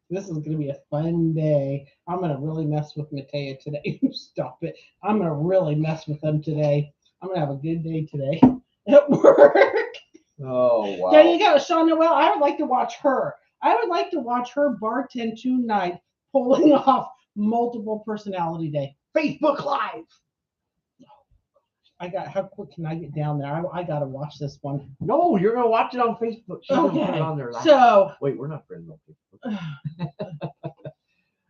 This is going to be a fun day. I'm going to really mess with Matea today. Stop it. I'm going to really mess with them today. I'm going to have a good day today at work. Oh, wow. There you go, Sean Noel. I would like to watch her. I would like to watch her bartend tonight pulling off multiple personality day. Facebook Live. How quick can I get down there? I got to watch this one. No, you're going to watch it on Facebook. She's going to put it on there. So. Wait, we're not friends on Facebook.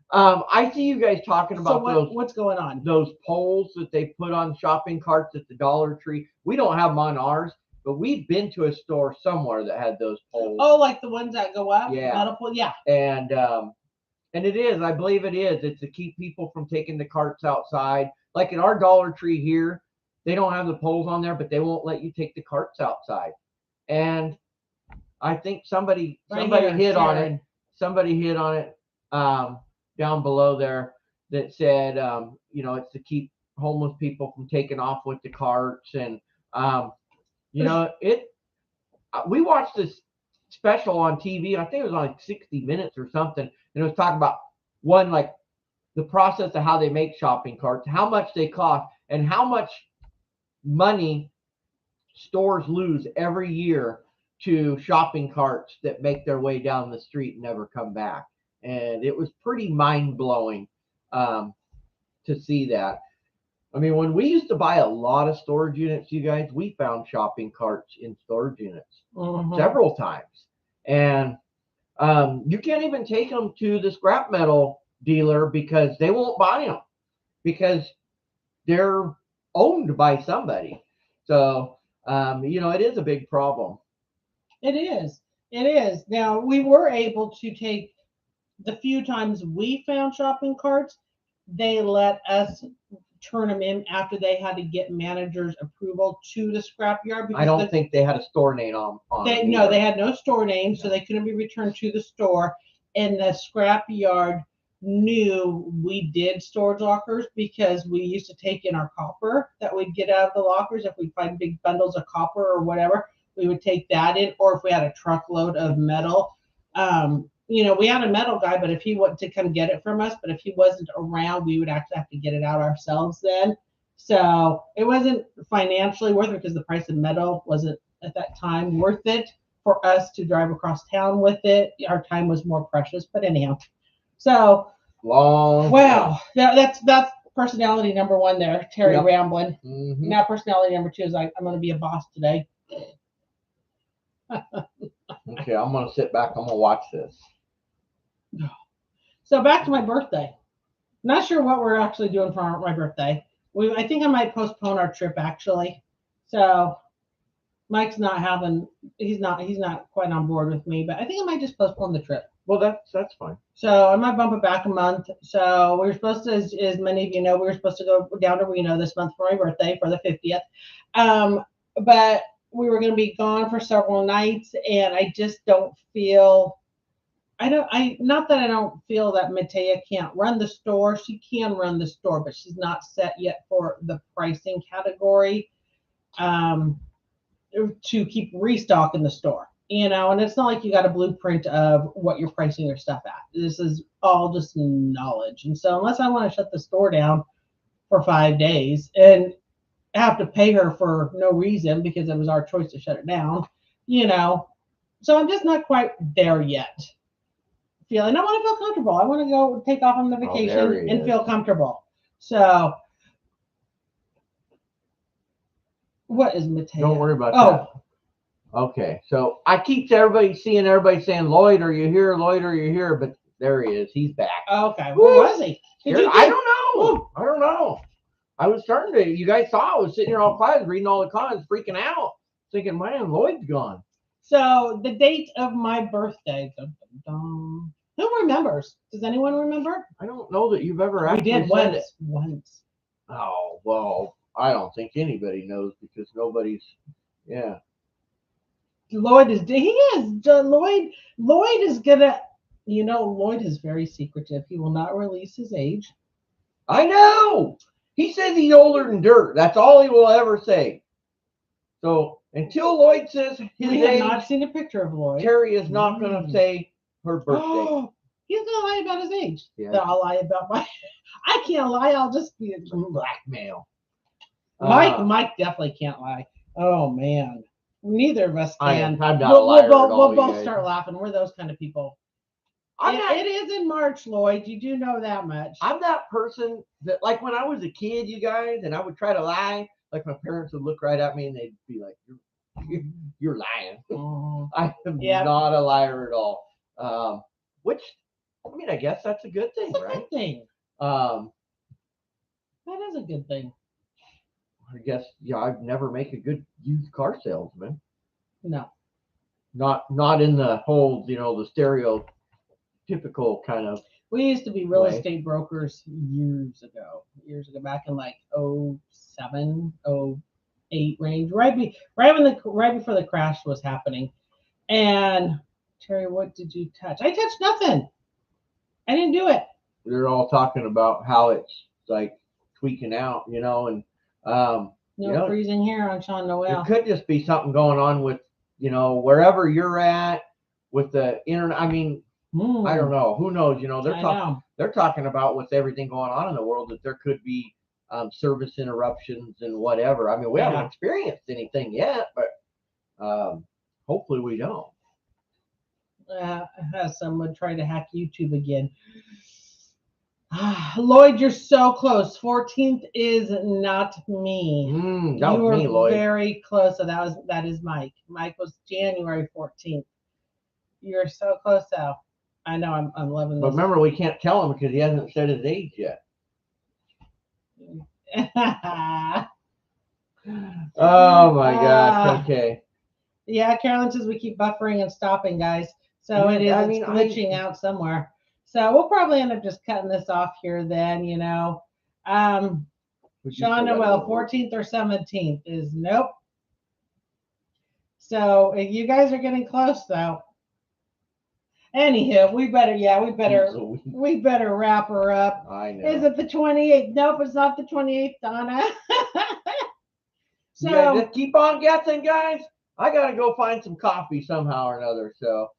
I see you guys talking about what's going on? Those poles that they put on shopping carts at the Dollar Tree. We don't have them on ours, but we've been to a store somewhere that had those poles. Oh, like the ones that go up? Yeah. Metal pole? Yeah. And it is. I believe it is. It's to keep people from taking the carts outside. Like at our Dollar Tree here, they don't have the poles on there, but they won't let you take the carts outside. And I think somebody hit on it. Somebody hit on it down below there that said, it's to keep homeless people from taking off with the carts. And, we watched this special on TV. I think it was on like 60 Minutes or something. And it was talking about like the process of how they make shopping carts, how much they cost, and how much money stores lose every year to shopping carts that make their way down the street and never come back. And it was pretty mind-blowing to see that. I mean, when we used to buy a lot of storage units, you guys, we found shopping carts in storage units several times. And you can't even take them to the scrap metal dealer because they won't buy them because they're owned by somebody. So, it is a big problem. It is. It is. Now, we were able to take the few times we found shopping carts, they let us turn them in after they had to get manager's approval to the scrapyard. I don't think they had a store name on them. No, they had no store name, so they couldn't be returned to the store. And the scrapyard knew we did storage lockers because we used to take in our copper that we'd get out of the lockers. If we find big bundles of copper or whatever, we would take that in. Or if we had a truckload of metal, we had a metal guy, but if he wanted to come get it from us, but if he wasn't around, we would actually have to get it out ourselves then. So it wasn't financially worth it because the price of metal wasn't at that time worth it for us to drive across town with it. Our time was more precious, but anyhow. So wow, that's personality number one there, Terry rambling. Mm-hmm. Now personality number two is I'm going to be a boss today. Okay, I'm going to sit back. I'm going to watch this. So back to my birthday. Not sure what we're actually doing for my birthday. I think I might postpone our trip actually. So Mike's he's not quite on board with me, but I think I might just postpone the trip. Well, that's fine. So I might bump it back a month. So we were supposed to, as many of you know, we were supposed to go down to Reno this month for my birthday for the 50th. But we were going to be gone for several nights, and I just don't feel. Not that I don't feel that Matea can't run the store. She can run the store, but she's not set yet for the pricing category to keep restocking the store. And it's not like you got a blueprint of what you're pricing your stuff at. This is all just knowledge. And so unless I want to shut the store down for 5 days and have to pay her for no reason because it was our choice to shut it down, so I'm just not quite there yet. I want to feel comfortable. I want to go take off on the vacation and feel comfortable. So What is Mateo? Don't worry about that. Okay, so I keep everybody saying, Lloyd, are you here? Lloyd, are you here? But there he is. He's back. Okay, where was he? I don't know. I don't know. I was starting to. You guys saw I was sitting here all quiet, reading all the comments, freaking out, thinking, man, Lloyd's gone. So the date of my birthday. Dun, dun, dun. Who remembers? Does anyone remember? I don't know that you've ever We actually did said it. once. Oh well, I don't think anybody knows because nobody's. Yeah. Lloyd is. He is. Lloyd is gonna. You know, Lloyd is very secretive. He will not release his age. I know. He says he's older than dirt. That's all he will ever say. So until Lloyd says his age, we have not seen a picture of Lloyd. Terry is not going to say her birthday. He's going to lie about his age. Yeah. Then I'll lie about my. I can't lie. I'll just be blackmail. Mike definitely can't lie. Oh man, neither of us can. I'm not a liar we'll both start laughing. We're those kind of people. It is in March, Lloyd. You do know that much. I'm that person that, like, when I was a kid, you guys, and I would try to lie. Like, my parents would look right at me and they'd be like, "You're lying." I am not a liar at all. Which, I mean, I guess that's a good thing, right? Good thing. That is a good thing. I guess, I'd never make a good used car salesman. No. Not in the whole, the stereotypical kind of. We used to be real estate brokers years ago, back in like 07, 08 range, right before the crash was happening. And Terry, what did you touch? I touched nothing. I didn't do it. They're all talking about how it's like tweaking out, and freezing here on Sean Noel. It could just be something going on with, wherever you're at with the internet. I mean, I don't know. Who knows? They're talking about with everything going on in the world that there could be service interruptions and whatever. I mean, we haven't experienced anything yet, but hopefully we don't. Someone tried to hack YouTube again. Lloyd, you're so close. 14th is not me. That was me, Lloyd. Very close. So that is Mike. Mike was January 14th. You're so close, though. I know. I'm loving this. But remember, we can't tell him because he hasn't said his age yet. Oh my gosh. Okay. Yeah, Carolyn says we keep buffering and stopping, guys. So it's glitching out somewhere. So we'll probably end up just cutting this off here then, Sean Noel, 14th or 17th is nope. So you guys are getting close though. Anywho, we better wrap her up. I know. Is it the 28th? Nope, it's not the 28th, Donna. So just keep on guessing, guys. I gotta go find some coffee somehow or another. So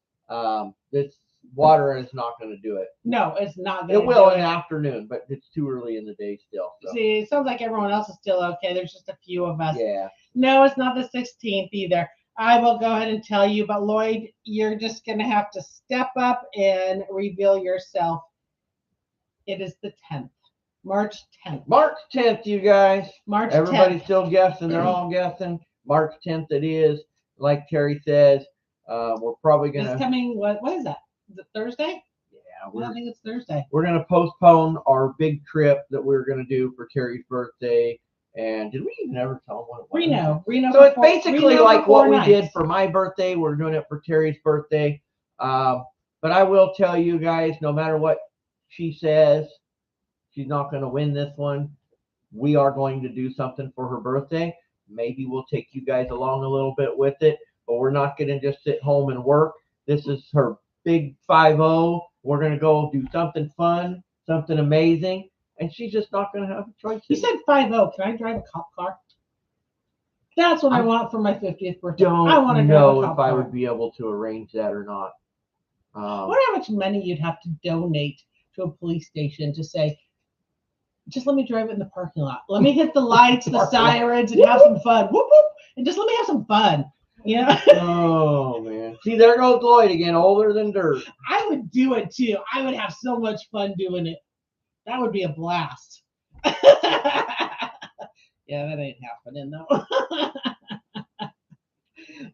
this water is not going to do it. No, it's not. It will in the afternoon, but it's too early in the day still. So. See, it sounds like everyone else is still okay. There's just a few of us. Yeah. No, it's not the 16th either. I will go ahead and tell you, but Lloyd, you're just going to have to step up and reveal yourself. It is the 10th. March 10th. March 10th, you guys. Everybody's 10th. Still guessing. They're all guessing. March 10th it is. Like Terry says, we're probably going to. It's coming, what is that? Is it Thursday? Yeah. I think it's Thursday. We're going to postpone our big trip that we're going to do for Terry's birthday. And did we even ever tell them what it was? Reno. So it's basically like what we did for my birthday. We're doing it for Terry's birthday. But I will tell you guys, no matter what she says, she's not going to win this one. We are going to do something for her birthday. Maybe we'll take you guys along a little bit with it, but we're not going to just sit home and work. This is her big 5-0. We're going to go do something fun, something amazing. And she's just not going to have a choice. You said 5-0. Can I drive a cop car? That's what I want for my 50th birthday. I want to know if I would be able to arrange that or not. I wonder how much money you'd have to donate to a police station to say, just let me drive it in the parking lot. Let me hit the lights, the sirens, and have some fun. Whoop, whoop. And just let me have some fun. Oh, man. See, there goes Lloyd again, older than dirt. I would do it, too. I would have so much fun doing it. That would be a blast. Yeah, that ain't happening though.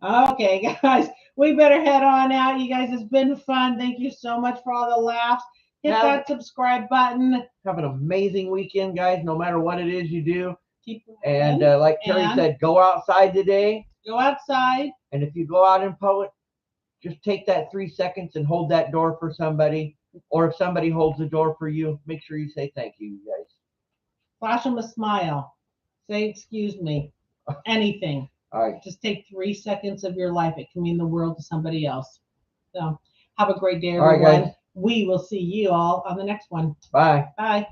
Okay, guys, we better head on out. You guys, it's been fun. Thank you so much for all the laughs. Hit that subscribe button. Have an amazing weekend, guys, no matter what it is you do. Keep And like Terry said, go outside today. Go outside. And if you go out in public, just take that 3 seconds and hold that door for somebody. Or if somebody holds the door for you, make sure you say thank you, guys. Flash them a smile. Say excuse me. Anything. All right. Just take 3 seconds of your life. It can mean the world to somebody else. So have a great day, everyone. All right, guys. We will see you all on the next one. Bye. Bye.